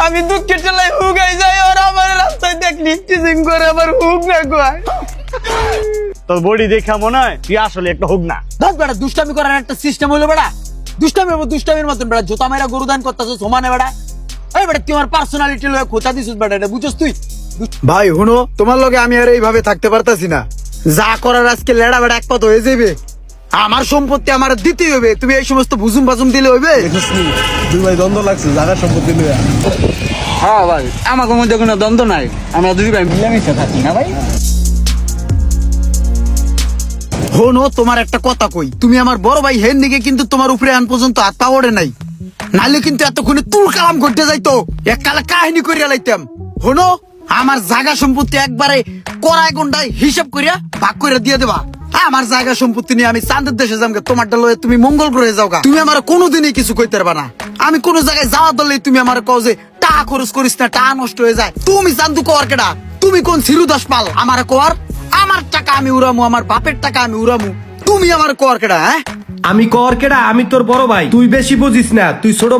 আমি দুঃখের ঠেলায় হুগাই যাই আর আমার রাস্তায় দেখলি টিচিং করে আমার হুক না কয়। তোর বডি দেখা মনে হয় তুই আসলে একটা হোক না। দশ বেটা দুষ্টামি করার একটা সিস্টেম হলো বেটা, দুষ্টামির মতন বেটা জোতা মেরা গরুদান করতেছ সমানে বেটা। এই বেটা তুই আমার পার্সোনালিটি লয়ে খোঁচা দিছিস বেটা, এটা বুঝছস তুই? ভাই হুনো, তোমার লগে আমি আর এইভাবে থাকতে পারতাছি না। যা করার আজকে লেড়া বেড়া এক পথ হয়ে যাবে। আমার সম্পত্তি আমার দিতেই হবে, তুমি এই সমস্ত বুজুম বাজুম দিলে হইবে? দুই ভাই দ্বন্দ্ব লাগছে জায়গা সম্পত্তি নিয়ে। হ্যাঁ ভাই, আমার মধ্যে কোনো দ্বন্দ্ব নাই, আমরা দুই ভাই মিলেমিশে থাকি না ভাই। হনো, তোমার একটা কথা কই, তুমি আমার বড় ভাই হেন দিকে কিন্তু তোমার উপরে আন পর্যন্ত হাত পা ওড়ে নাই, নাহলে কিন্তু এতক্ষণে তুল কালাম করতে যাইতো, এককালে কাহিনী করিয়া লাইতাম। হনো, আমার জায়গা সম্পত্তি একবারে কড়াই গন্ডায় হিসাব করিয়া ভাগ করে দিয়ে দেবা। আমার জায়গা সম্পত্তি নিয়ে আমি চাঁদের দেশে যামগে, তোমারটা লয়ে তুমি মঙ্গল গ্রহে যাওগা। তুমি আমার কোনোদিনই কিছু কইতে পারবা না। আমি কোন জায়গায় যাওয়া দলে তুমি আমার কও যে টাকা খরচ করিস না, টাকা নষ্ট হয়ে যায়। তুমি চান্দু কর কেডা? তুমি কোন সিরুদাস পাল আমার কর? আমার টাকা আমি উড়ামু, আমার বাপের টাকা আমি উড়ামু, তুমি আমার কর কেডা? হ্যাঁ, আমি কর কেডা? আমি তোর বড় ভাই, তুই বেশি বুঝিস না। তুই ছোট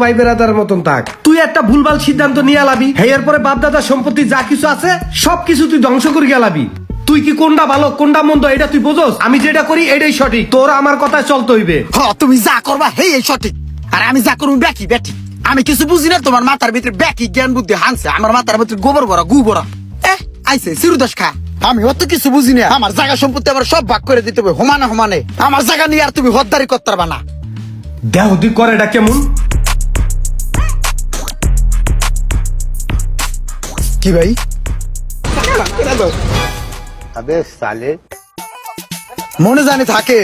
ভাই বেরাদার মতন থাক। তুই একটা ভুলভাল সিদ্ধান্ত নিয়ে আলাবি, এর পরে বাপ দাদার সম্পত্তি যা কিছু আছে সবকিছু তুই ধ্বংস করে গেলাবি। তুই কি কোনটা ভালো কোনটা মন্দ এটা তুই বোঝস? আমি যেটা করি এটাই সঠিক, তোর আমার কথায় চলতে হইবে। তুমি যা করবা হেই এই সঠিক, আর আমি যা করবো ব্যাকি ব্যাটি। আমি কিছু বুঝি না, তোমার মাথার ভিতরে ব্যাকি জ্ঞান বুদ্ধি হানছে, আমার মাথার ভিতরে গোবর ভরা গু ভরা। আইছে সিরুদাস খা, আমি অত কিছু বুঝি না। আমার জায়গা সম্পত্তি আবার সব ভাগ করে দিতে হবে সমানে সমানে। আমার জায়গা নিয়ে আর তুমি হদ্দারি করতে পারবা না। দেহ তুই করে এটা কেমন? কি ভাই? মনে জানি থাকে।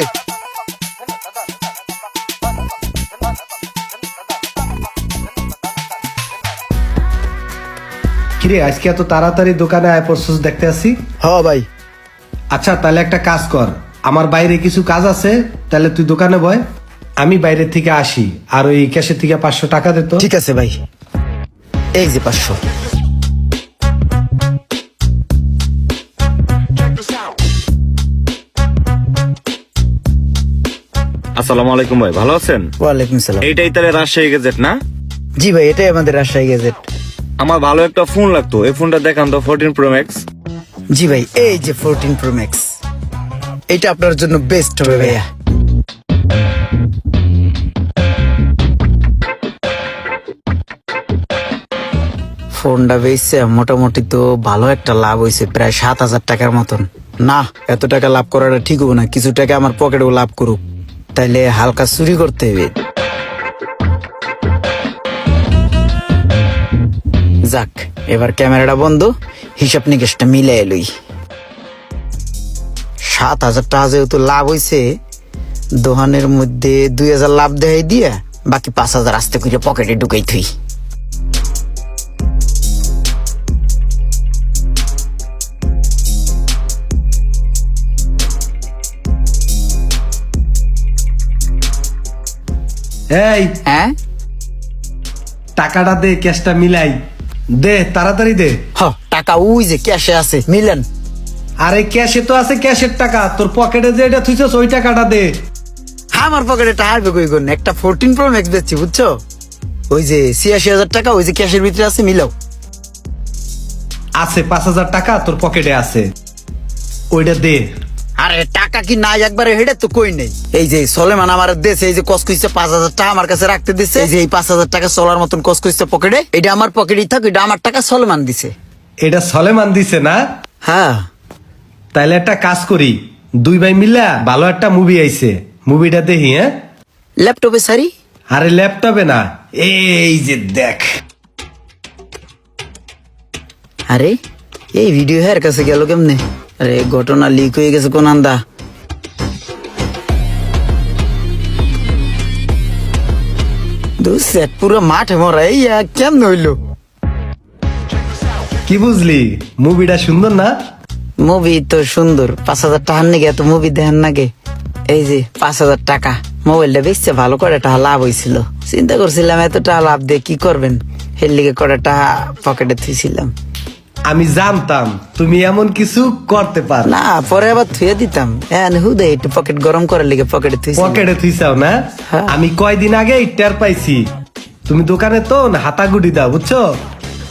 কিরে আজকে এত তাড়াতাড়ি দোকানে আয় পড়ছস দেখতে আসি? হ ভাই। আচ্ছা তাহলে একটা কাজ কর, আমার বাইরে কিছু কাজ আছে, তাহলে তুই দোকানে বয়, আমি বাইরে থেকে আসি। আর ওই ক্যাশের থেকে 500 টাকা দে তো। ঠিক আছে ভাই, এই যে 500। আসসালামু আলাইকুম ভাই, ভালো আছেন? ওয়ালাইকুম সালাম। এইটাই তাহলে রাজশাহী গেজেট না? জি ভাই, এটাই আমাদের রাজশাহী গেজেট। আমার ভালো একটা ফোন লাগতো, এই ফোনটা দেখান তো, 14 Pro Max। জি ভাই, এই যে 14 Pro Max, এটা আপনার জন্য বেস্ট হবে ভাইয়া। ফোনটা বেচছে মোটামুটি তো ভালো একটা লাভ হয়েছে, প্রায় 7,000 টাকার মতন। না, এত টাকা লাভ করাটা ঠিক হবে না, কিছু টাকা আমার পকেটেও লাভ করুক, তাইলে হালকা চুরি করতে হবে। যাক, এবার ক্যামেরাটা বন্ধ, হিসাব নিকেশটা মিলে এলই। 7,000 টাকা যেহেতু লাভ হয়েছে, দোকানের মধ্যে 2,000 লাভ দেয় দিয়ে বাকি 5,000 আস্তে করে পকেটে ঢুকাই থুই। এই হ্যাঁ, টাকাটা দে, ক্যাশটা মিলাই দে, তাড়াতাড়ি দে। টাকা ওই যে ক্যাশে আছে, মিলেন। আরে ক্যাশে তো আছে, ক্যাশের টাকা, তোর পকেটে যে এটা থুইছস ওই টাকাটা দে। আমার পকেটে টাকা হারবে কই কোন? একটা 14 Pro Max বেচছি, বুঝছো? ওই যে 86,000 টাকা ওই যে ক্যাশের ভিতরে আছে, মিলাও। আছে 5,000 টাকা তোর পকেটে আছে, ওইটা দে। আরে টাকা কি নাই একবারে, হেডে তো কই নেই। এই যে সলেমান আমার দেশে এই যে কস কইছে 5,000 টাকা আমার কাছে রাখতে দিছে, এই যে এই 5,000 টাকা চলার মতন কস কইছে পকেটে, এটা আমার পকেটেই থাক, এটা আমার টাকা সলেমান দিছে। এটা সলেমান দিছে না? হ্যাঁ, তাইলে একটা কাজ করি, দুই ভাই মিলা ভালো একটা মুভি আইছে, মুভিটা দেখি। হ্যাঁ, ল্যাপটপে সারি। আরে ল্যাপটপে না, এই যে দেখ। আরে এই ভিডিও হের কাছে গেল কেমনে? আরে ঘটনা লিক হয়ে গেছে কোন আন্দা। সেট পুরো মাঠে মরা, এই কেমন হইলো? কি বুঝলি, মুভিটা সুন্দর না? মুভি তো সুন্দর, 5,000 টাকার নাকি এত মুভি দেখেন নাকি? এই যে 5,000 টাকা মোবাইলটা বেচছে, ভালো করে টাকা লাভ হয়েছিল। চিন্তা করছিলাম এত টাকা লাভ দিয়ে কি করবেন, এর লিগে করে টাকা পকেটে থুইছিলাম। আমি জানতাম তুমি এমন কিছু করতে পার না, পরে আবার থুয়ে দিতাম। হুদে একটু পকেট গরম করার লিগে পকেটে থুইছি। পকেটে থুইছাও না? হ্যাঁ। আমি কয়দিন আগে টের পাইছি তুমি দোকানে তো হাতাগুটি দাও বুঝছো,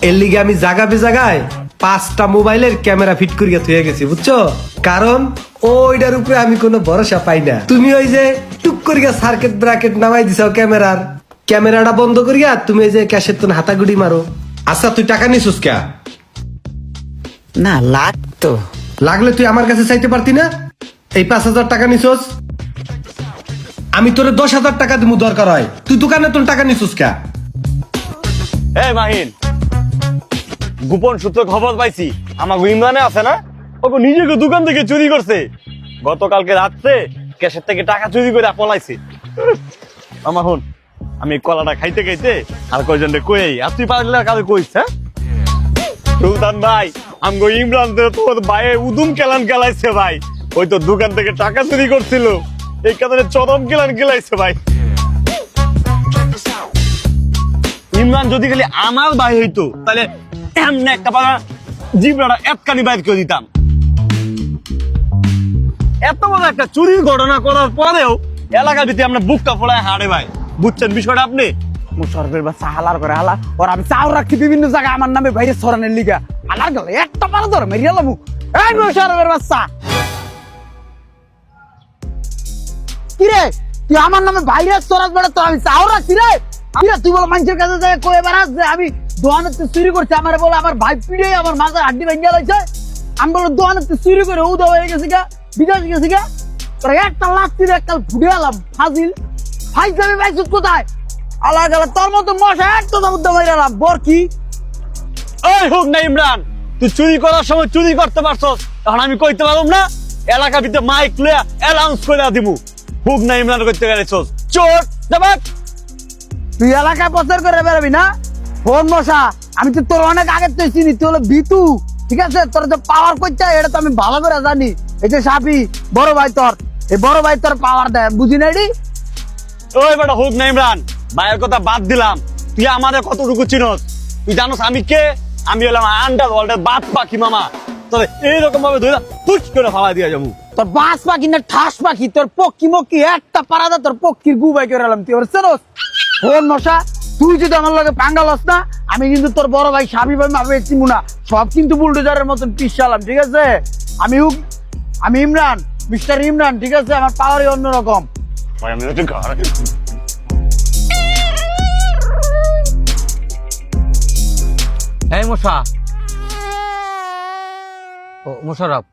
এর লিগে আমি জাগাবে জায়গায় 5টা মোবাইলের ক্যামেরা ফিট করিয়া থুয়ে গেছি বুঝছো, কারণ ওইটার উপরে আমি কোনো ভরসা পাই না। তুমি ওই যে টুক করিয়া সার্কিট ব্র্যাকেট নামাই দিছাও ক্যামেরাটা বন্ধ করিয়া তুমি ওই যে ক্যাশের তো হাতাগুড়ি মারো। আচ্ছা তুই টাকা নিছিস কে? না লাগতো। লাগলে তুই আমার কাছে চাইতে পারতি না? এই 5,000 টাকা নিছস, আমি তোরে 10,000 টাকা দিমু দরকার হয়, তুই দোকানে তোর টাকা নিছিস কে? এই মাহিন, গোপন সূত্র খবর পাইছি আমাকে ইমরানে আছে না, ওকে নিজেকে দোকান থেকে চুরি করছে। গতকালকে রাত্রে ক্যাশের থেকে টাকা চুরি করে পলাইছে। আমার হন, আমি কলাটা খাইতে খাইতে আর কয়জন কই, আর তুই পারলে কালে কইস। হ্যাঁ সুলতান ভাই, আমগো ইমরান তোর ভাইয়ে উদুম কেলান কেলাইছে ভাই, ওই তো দোকান থেকে টাকা চুরি করছিল, এই কারণে চরম কেলান কেলাইছে ভাই। ইমরান যদি খালি আমার ভাই হইতো তাহলে এমনি একটা পাড়া জিবরাটা এতখানি বাইর করে দিতাম। এত বড় একটা চুরির ঘটনা করার পরেও এলাকার ভিতরে আমরা বুকটা ফোড়ায় হারে ভাই, বুঝছেন বিষয়টা আপনি? মুশারফের বাচ্চা হালার করে হালা, ওর আমি চাও রাখছি বিভিন্ন জায়গায় আমার নামে বাইরে সরানের লিগা, হালার গেল একটা পারা ধর মেরিয়া লামু। এই মুশারফের বাচ্চা, কি রে তুই আমার নামে বাইরে সরাস বেড়া, তো আমি চাও রাখছি রে? তুই বলো মানুষের কাছে যায় কয়ে বেড়াস যে আমি দোকানে চুরি করছি, আমার বলে আমার ভাই পিড়ে আমার মাথার হাড্ডি ভেঙে লাগছে। আমি বলো দোকানে চুরি করে উদা হয়ে গেছি গা, বিদেশ গেছি গা, তোর একটা লাস্তি একটা ফুটে এলাম ফাজিল ফাইজ যাবে বাইসুত কোথায় আল্লাহ গেল তোর মতো মশা একটা উদ্যম হয়ে গেলাম বর কি। এই হোক না ইমরান, তুই চুরি করার সময় চুরি করতে পারছস, এখন আমি কইতে পারলাম না? এলাকার ভিতরে মাইক লইয়া অ্যানাউন্স করে দিমু, হোক না ইমরান করতে গেলেছস চোর দেবাক। তুই এলাকায় প্রচার করে বেরোবি না? ফোন মশা, আমি তো তোর অনেক আগে তো চিনি, তুই হলো বিতু, ঠিক আছে? তোর যে পাওয়ার করছে এটা তো আমি ভালো করে জানি। এই যে সাপি বড় ভাই তোর, এই বড় ভাই তোর পাওয়ার দেয়, বুঝি না রে? ওই বেটা হোক না ইমরান, ভাইয়ের কথা বাদ দিলাম, তুই আমাদের কতটুকু চিনস? তুই জানোস আমি কে? আমি হলাম আন্ডার ওয়ার্ল্ডের বাদ পাখি মামা, তবে এইরকম ভাবে ধরে পুশ করে ফালা দিয়া যাবো। তোর বাস পাখি না ঠাস পাখি, তোর পক্ষি মক্কি একটা পারাদা তোর পক্ষির গুবাই করে এলাম, তুই ওর চেনস? ফোন মশা, তুই যদি আমার লগে পাঙ্গা লস না, আমি কিন্তু তোর বড় ভাই সাবি ভাই মাপে চিমু না, সব কিন্তু বুলডোজারের মতন পিছালাম, ঠিক আছে? আমি ইমরান, মিস্টার ইমরান, ঠিক আছে? আমার পাওয়ারই অন্যরকম। ভাই আমি হচ্ছে ঘর। এই মশা, ও মোশারফ,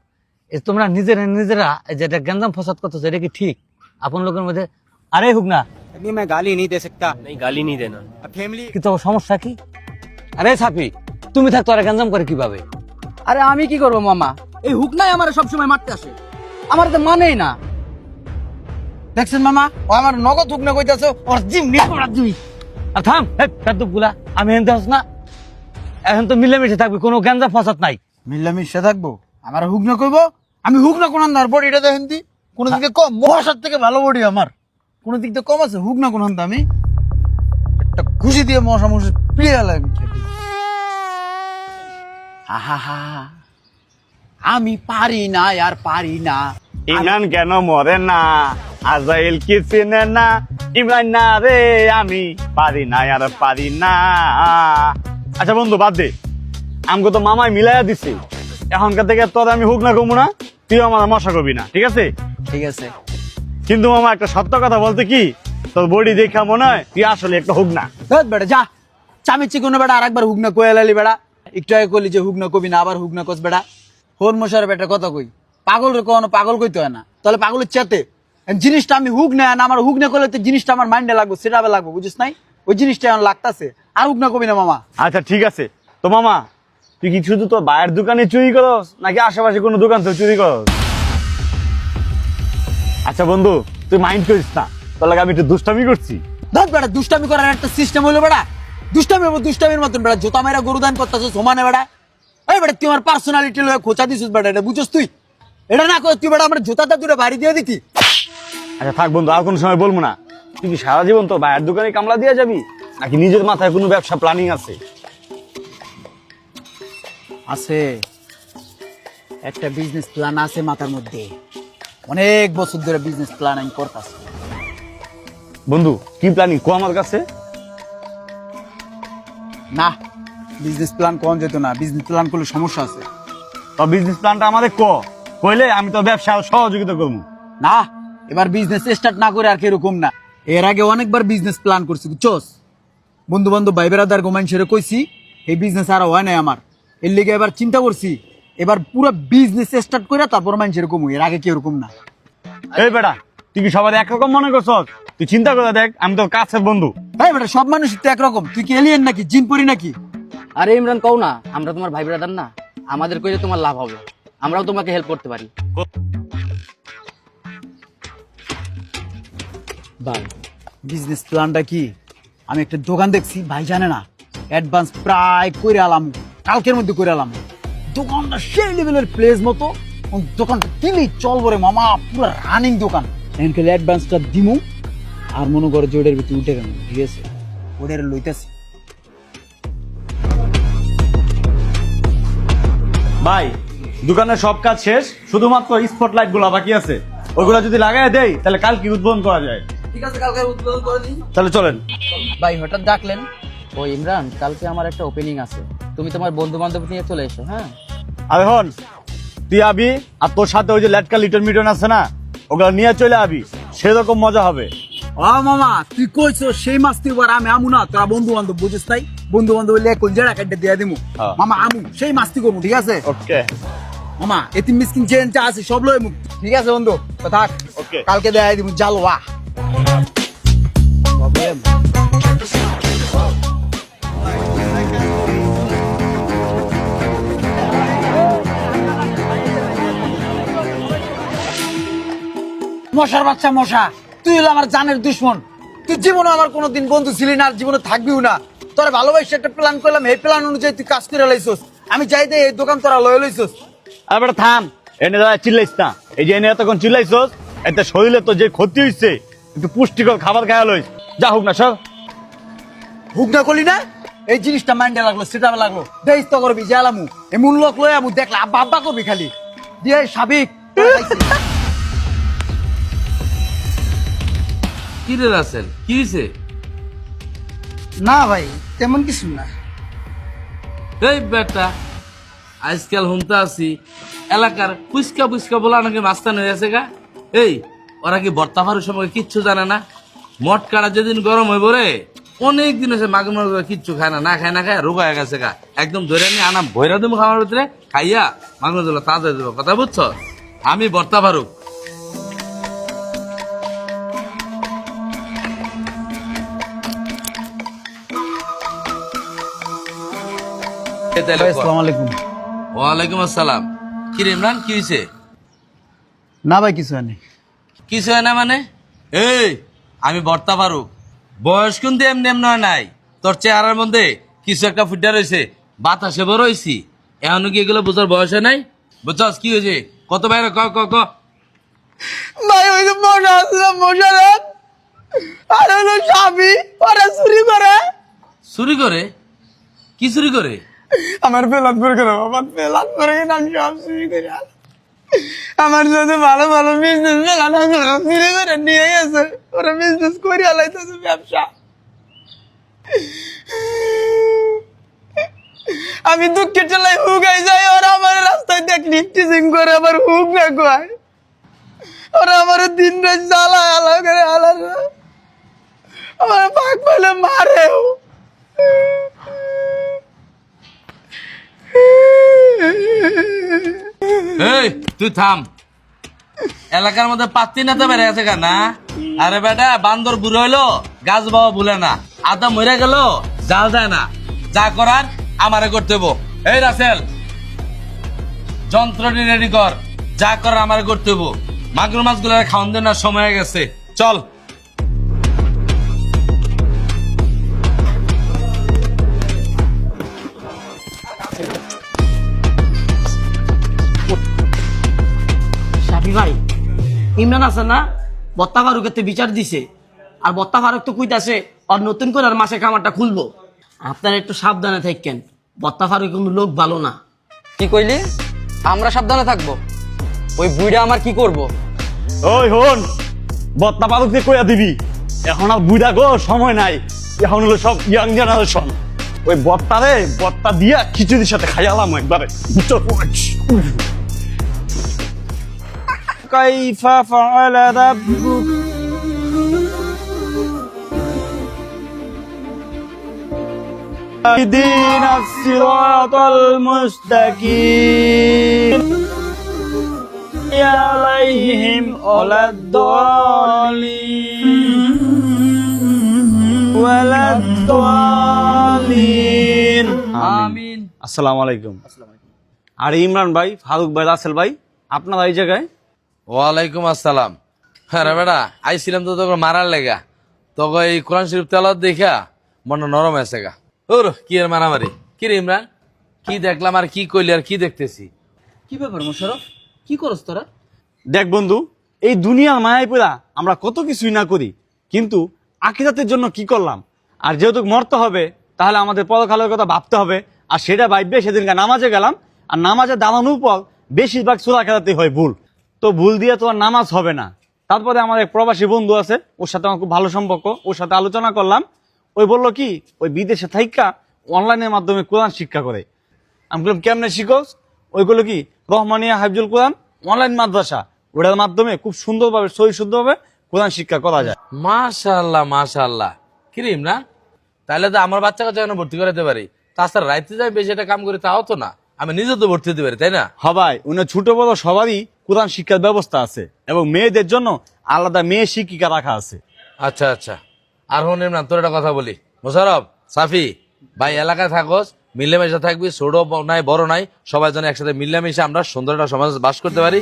তোমরা নিজেরা যেটা গঞ্জাম ফসাদ করতেছো, এটা কি ঠিক আপন লোকের মধ্যে? আরে হুক না, मैं गाली नहीं दे सकता। नहीं गाली नहीं देना। ফ্যামিলি কি তো সমস্যা কি? আরে সাপি, তুমি থাকতো আর গঞ্জাম করে কিভাবে? আরে আমি কি করবো মামা, এই হুক নাই আমার সবসময় মারতে আসে, আমার তো মানেই না। দেখছেন মামা, ও আমার নগদ হুক না কইতাছে, ওর জিম নিয়ে পড়া তুই। আর থাম, গুলা আমি এনতে হস না, এখন তো মিলেমিশে থাকবি, কোনো গঞ্জাম ফসাদ নাই। মিলামিশে থাকবো, আমার হুক না কইবো? আমি হুক না কোন আন্দার বডিটা দেখেন দি, কোন দিক দিয়ে কম, মহাসার থেকে ভালো বডি আমার, কোন দিক দিয়ে কম আছে? হুক না কোন আন্দা, আমি একটা ঘুষি দিয়ে মশা মশা পিড়ে গেলাম। আমি পারি না আর পারি না। ইমরান কেন মরে না, আজাইল কি চিনে না, ইমরান না রে আমি পারি না আর পারি না। আচ্ছা বন্ধু বাদ দে, আমাকে তো মামাই মিলাইয়া দিছে, এখনকার থেকে তোর আমি হুক না কমু না, তুই আমার মশা করবি না, ঠিক আছে? ঠিক আছে, কিন্তু মামা একটা সত্য কথা বলতে কি, তোর বডি দেখা মনে হয় তুই আসলে একটা হুক না। বেটা যা চামিচি কোনো বেটা আরেকবার হুক না কয়ে লালি বেড়া, একটু আগে কইলি যে হুক না কবি না, আবার হুক না কস বেড়া। ফোন মশার বেটা কথা কই, পাগল রে কোনো পাগল কইতে হয় না, তাহলে পাগলের চেতে জিনিসটা আমি হুক না, আমার হুক না করলে জিনিসটা আমার মাইন্ডে লাগবো, সেটা লাগবো, বুঝিস নাই? ওই জিনিসটা এখন লাগতাছে, আর হুক না কবি না মামা। আচ্ছা ঠিক আছে, তো মামা তুই কি শুধু তোর ভাইয়ের দোকানে চুরি করস নাকি আশেপাশে কোনো দোকান থেকে চুরি করস? আচ্ছা বন্ধু তুই মাইন্ড করিস না, তোর লাগে আমি একটু দুষ্টামি করছি। ধর বেটা, দুষ্টামি করার একটা সিস্টেম হইলো বেটা, দুষ্টামির মতন বেটা জোতা মেরা গরু দান করতেছ সমানে বেটা। এই বেটা তুই আমার পার্সোনালিটি লয়ে খোঁচা দিছিস বেটা, এটা বুঝছিস তুই? এটা না করে তুই বেটা আমার জোতাটা দূরে বাড়ি দিয়ে দিতি। আচ্ছা থাক বন্ধু, আর কোনো সময় বলবো না। তুই কি সারা জীবন তোর ভাইয়ের দোকানে কামলা দিয়ে যাবি নাকি নিজের মাথায় কোনো ব্যবসা প্ল্যানিং আছে? আছে, একটা বিজনেস প্ল্যান আছে মাথার মধ্যে, অনেক বছর ধরে বিজনেস প্ল্যান আমি করতেছি। বন্ধু কি প্ল্যানিং কো আমার কাছে? না, বিজনেস প্ল্যান কোন যেত না, বিজনেস প্ল্যান করলে সমস্যা আছে। তো বিজনেস প্ল্যানটা আমাদের কইলে আমি তো ব্যবসা সহযোগিতা করবো। না, এবার বিজনেস স্টার্ট না করে আর কিরকম না, এর আগে অনেকবার বিজনেস প্ল্যান করছি বুঝছস, বন্ধু বান্ধব ভাই বেড়াদার গোমাইন সেরে কইছি এই বিজনেস আর হয় নাই আমার, এর লিগে এবার চিন্তা করছি এবার পুরো বিজনেস স্টার্ট করে তারপর মানুষের কমু, এর আগে কিরকম না। এই বেটা, তুই কি সবাই একরকম মনে করছস? তুই চিন্তা করে দেখ, আমি তোর কাছের বন্ধু। এই বেটা, সব মানুষ তো একরকম, তুই কি এলিয়েন নাকি, জিন পরি নাকি? আরে ইমরান কও না, আমরা তোমার ভাই ব্রাদার না, আমাদের কইলে তোমার লাভ হবে, আমরাও তোমাকে হেল্প করতে পারি। ভাই বিজনেস প্ল্যানটা কি, আমি একটা দোকান দেখছি ভাই জানে না, অ্যাডভান্স প্রায় করে আলাম, কালকের মধ্যে করে আলাম, দোকানটা সেই লেভেলের প্লেস মতো, দোকানটা দিলেই চল বরে মামা, পুরো রানিং দোকান। এখানকার অ্যাডভান্সটা দিমু আর মনে করে যে ওটার ভিতরে উঠে গেল, ঠিক আছে, ওটার লইতেছি। ভাই দোকানের সব কাজ শেষ, শুধুমাত্র স্পটলাইট গুলা বাকি আছে, ওইগুলা যদি লাগাই দেই তাহলে কাল কি উদ্বোধন করা যায়। ঠিক আছে, কালকে উদ্বোধন করে দিই। তাহলে চলেন। ভাই হঠাৎ ডাকলেন? ও ইমরান, কালকে আমার একটা ওপেনিং আছে, তুমি তোমার বন্ধু বান্ধব নিয়ে চলে এসো। হ্যাঁ আরে হন, তুই আবি আর তোর সাথে ওই যে লেটকা লিটন মিটন আছে না, ওগুলা নিয়ে চলে আবি, সেরকম মজা হবে। ও মামা, তুই কইছো সেই মাস্তি এবার আমি আমু না, তোরা বন্ধু বান্ধব বুঝিস তাই, বন্ধু বান্ধব লেকুল জেরা কাটতে দিয়ে দিমু। হ্যাঁ। মামা আমু সেই মাস্তি করবো, ঠিক আছে ওকে মামা, এতিম মিসকিন চেঞ্চা আছে সব লই মুখ, ঠিক আছে বন্ধু, তো থাক, ওকে। কালকে দেখাই দিমু জালওয়া। মশার বাচ্চা মশা, তুই হলো আমার জানের দুশ্মন, তুই জীবনে আমার কোনোদিন বন্ধু ছিলি না আর জীবনে থাকবিও না, তোরা ভালোবাসি একটা প্ল্যান করলাম, এই প্ল্যান অনুযায়ী তুই কাজ করে লাইছস, আমি চাই দে এই দোকান তোরা লয়ে লইছস। আর বেটা থাম, এনে দাঁড়া চিল্লাইস না, এই যে এনে এতক্ষণ চিল্লাইছস, এতে শরীরে তো যে ক্ষতি হইছে, একটু পুষ্টিকর খাবার খাওয়া লইস, যা হোক না সব। হুক না করলি না, এই জিনিসটা মাইন্ডে লাগলো, সেটা লাগলো, দেখ তো করবি জালামু, এমন লোক লয়ে আমু, দেখলা আব্বা আব্বা করবি খালি দিয়ে সাবিক। কি রে রাসেল, কি হয়েছে? না ভাই, তেমন কিছু না। এই বেটা, আজকাল হুমতে আছি এলাকার পুচকা পুচকা বলা নাকি মাস্তান হয়ে আছে গা। এই ওরা কি বর্তা ফারুর সময় কিচ্ছু জানে না? মট কাটা যেদিন গরম হয়ে পড়ে, অনেক দিন হয়েছে মাগুর মাগুর কিচ্ছু খায় না, না খায় রোগা হয়ে গেছে গা, একদম ধরে নিয়ে আনা ভৈরা দেবো খাওয়ার ভিতরে, খাইয়া মাগুর দিল তাজা দেবো, কথা বুঝছ? আমি বর্তা ফারুক। আসসালামু আলাইকুম। ওয়ালাইকুম আসসালাম। কি রে ইমরান, কি হয়েছে? না ভাই কিছু নেই। কিছু হয় না মানে? এই আমি বর্তা ফারুক, বয়স কিন্তু এমনি এমনি হয় নাই, তোর চেহারার মধ্যে কিছু একটা ফুটা রয়েছে, বাতাসে বড় হয়েছি, এখনো কি এগুলো বোঝার বয়স হয় নাই? বুঝছস কি হয়েছে? কত বাইরে ক ক ক ভাই ওই যে মশা আছে, মশা রাত আর হলো স্বামী, ওরা চুরি করে। চুরি করে? কি চুরি করে? আমার পেলাত করে গেল, আমার পেলাত করে গেল, আমি সব চুরি করে আমার যদি ভালো ভালো বিজনেস চুরি করে নিয়ে গেছে, ওরা বিজনেস করে আলাইতেছে, ব্যবসা। আমি দুঃখের চালাই হুগাই যাই, ওরা আমার রাস্তায় দেখ লিফটিজিং করে আবার হুক না কয়, ওরা আমার দিন রাত জ্বালা আলা করে আলাদা, আমার পাক পাইলে মারেও। এই তুই থাম, এলাকার মধ্যে পাত্তি না তো বেড়ে গেছে না? আরে বেটা, বান্দর বুড়ো হইলো গাছ বাবা ভুলে না, আদা মরে গেল জাল যায় না, যা করার আমারে করতে হবো। এই রাসেল, যন্ত্রটি রেডি কর, যা করার আমারে করতে হবো, মাগুর মাছগুলো খাওয়ান দেওয়ার সময় হয়ে গেছে, চল। শাফি ভাই, ইমরান আছে না, বত্তা ফারুকের বিচার দিছে, আর বত্তা ফারুক তো কইতাছে আর নতুন করে আর মাসে খামারটা খুলবো, আপনারা একটু সাবধানে থাকেন, বত্তা ফারুক কিন্তু লোক ভালো না। কি কইলি? আমরা সাবধানে থাকবো? ওই বুইড়া আমার কি করব? ওই হন, বত্তা পালককে কইয়া দিবি, এখন আর বুড়া গো সময় নাই, এখন হলো সব ইয়াং জেনারেশন, ওই বত্তা দিয়া খিচুড়ির সাথে খাইয়ালাম একবারে কাইফা ফাআলা রাব্বুক اهدنا الصراط المستقيم عليهم ولا الضالين আমিন। আসসালামু আলাইকুম। আর ইমরান ভাই, ফারুক ভাই, রাসেল ভাই, আপনারা এই জায়গায়? ওয়ালাইকুম আসসালাম। হ্যাঁ রে বেটা, আইছিলাম তো তোকে মারার লেগা, তোকে এই কোরআন শরীফ তেলাওয়াত দেখা মনটা নরম হয়েছে গা। ওর কি এর মারামারি, কি রে ইমরান, কি দেখলাম আর কি কইলি আর কি দেখতেছি? কি ব্যাপার মোশাররফ, কি করস তোরা? দেখ বন্ধু, এই দুনিয়ার মায়ায় পড়া আমরা কত কিছুই না করি, কিন্তু আখিরাতের জন্য কি করলাম? আর যেহেতু মরতে হবে, তাহলে আমাদের পরকালের কথা ভাবতে হবে। আর সেটা ভাববে সেদিনকে নামাজে গেলাম, আর নামাজে দাঁড়ানোর পর বেশিরভাগ সূরা খেলাতে হয় ভুল। তো ভুল দিয়ে তো আর নামাজ হবে না। তারপরে আমার এক প্রবাসী বন্ধু আছে, ওর সাথে আমার খুব ভালো সম্পর্ক, ওর সাথে আলোচনা করলাম। ওই বললো কি, ওই বিদেশে থাইকা অনলাইনের মাধ্যমে কোরআন শিক্ষা করে। আমি বললাম কেমনে শিখোস? ওইগুলো কি রহমানিয়া হাফজুল কোরআন অনলাইন মাদ্রাসা, ওটার মাধ্যমে খুব সুন্দরভাবে সহি শুদ্ধভাবে কোরআন শিক্ষা করা যায়। মাশাআল্লাহ মাশাআল্লাহ। কি রে ইমরান, তাহলে তো আমার বাচ্চা কাচ্চা ভর্তি করাতে পারি। তাছাড়া রাইতে যাই বেশি একটা কাম করি তাও তো না, আমি নিজে তো ভর্তি হতে পারি, তাই না? হবাই উনি ছোট বড় সবারই কোরআন শিক্ষার ব্যবস্থা আছে, এবং মেয়েদের জন্য আলাদা মেয়ে শিক্ষিকা রাখা আছে। আচ্ছা আচ্ছা। আর হন ইমরান, তোর একটা কথা বলি, মোশাররফ, সাফি ভাই, এলাকায় থাকোস, মিলেমিশে থাকবি, ছোট নাই বড় নাই, সবাই যেন একসাথে মিলেমিশে আমরা সুন্দর একটা সমাজ বাস করতে পারি।